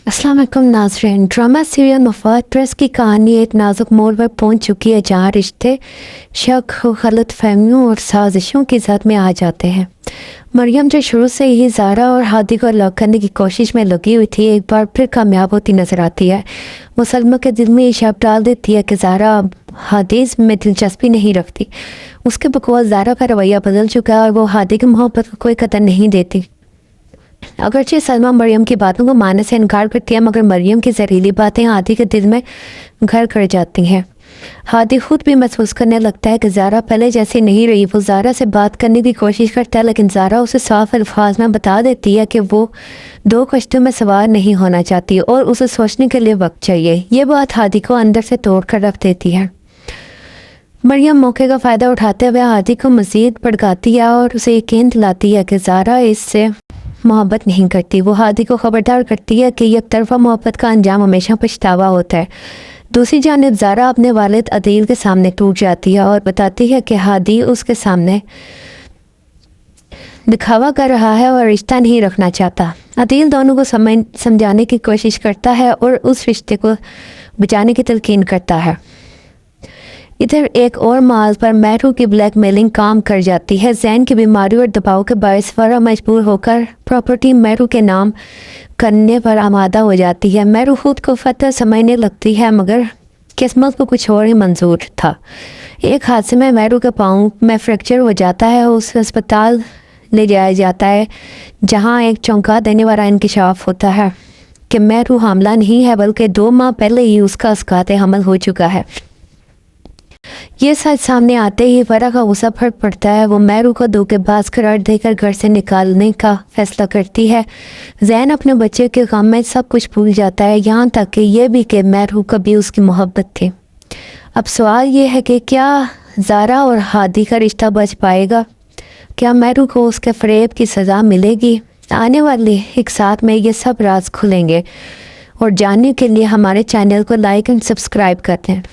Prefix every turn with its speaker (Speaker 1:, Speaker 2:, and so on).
Speaker 1: अस्सलाम वालेकुम नाज़रीन। ड्रामा सीरियल मफाद प्रेस की कहानी एक नाजुक मोड़ पर पहुंच चुकी है, जहां रिश्ते शक, गलत फहमियों और साजिशों की जद में आ जाते हैं। मरियम जो शुरू से ही ज़ारा और हादी को अलग करने की कोशिश में लगी हुई थी, एक बार फिर कामयाब होती नजर आती है। वो सलमा के दिल में ये शक डाल देती है कि ज़ारा अब हादीस में दिलचस्पी नहीं रखती। उसके बकवास ज़ारा का रवैया बदल चुका है और वो हादी की मोहब्बत को कोई कदर नहीं देती। अगरचे सलमा मरियम की बातों को मानने से इनकार करती है, मगर मरियम की जहरीली बातें हादी के दिल में घर कर जाती हैं। हादी खुद भी महसूस करने लगता है कि ज़ारा पहले जैसी नहीं रही। वो ज़ारा से बात करने की कोशिश करता है, लेकिन ज़ारा उसे साफ अल्फाज में बता देती है कि वो दो कश्तों में सवार नहीं होना चाहती और उसे सोचने के लिए वक्त चाहिए। ये बात हादी को अंदर से तोड़ कर रख देती है। मरियम मौके का फ़ायदा उठाते हुए हादी को मज़ीद भड़काती है और उसे यकीन दिलाती है कि ज़ारा इससे मोहब्बत नहीं करती। वो हादी को खबरदार करती है कि एक तरफा मोहब्बत का अंजाम हमेशा पछतावा होता है। दूसरी जानिब ज़ारा अपने वालिद अदील के सामने टूट जाती है और बताती है कि हादी उसके सामने दिखावा कर रहा है और रिश्ता नहीं रखना चाहता। अदील दोनों को समझाने की कोशिश करता है और उस रिश्ते को बचाने की तलकीन करता है। इधर एक और माल पर मैरू की ब्लैकमेलिंग काम कर जाती है। जैन की बीमारी और दबाव के बायस फरा मजबूर होकर प्रॉपर्टी मैरू के नाम करने पर आमादा हो जाती है। मैरू खुद को फतह समझने लगती है, मगर किस्मत को कुछ और ही मंजूर था। एक हादसे में मैरू के पाँव में फ्रैक्चर हो जाता है। उसे अस्पताल ले जाया जाता है, जहाँ एक चौंका देने वाला इंकशाफ होता है कि मैरू हामला नहीं है, बल्कि 2 माह पहले ही उसका अस्कात हमल हो चुका है। ये सच सामने आते ही फरा का गुस्सा फट पड़ता है। वो मैरू को धोखेबाज करार देकर घर से निकालने का फैसला करती है। जैन अपने बच्चे के गम में सब कुछ भूल जाता है, यहाँ तक कि ये भी कि मैरू कभी उसकी मोहब्बत थी। अब सवाल ये है कि क्या ज़ारा और हादी का रिश्ता बच पाएगा? क्या मैरू को उसके फ़रेब की सज़ा मिलेगी? आने वाले एक साथ में ये सब राज खुलेंगे, और जानने के लिए हमारे चैनल को लाइक एंड सब्सक्राइब करते हैं।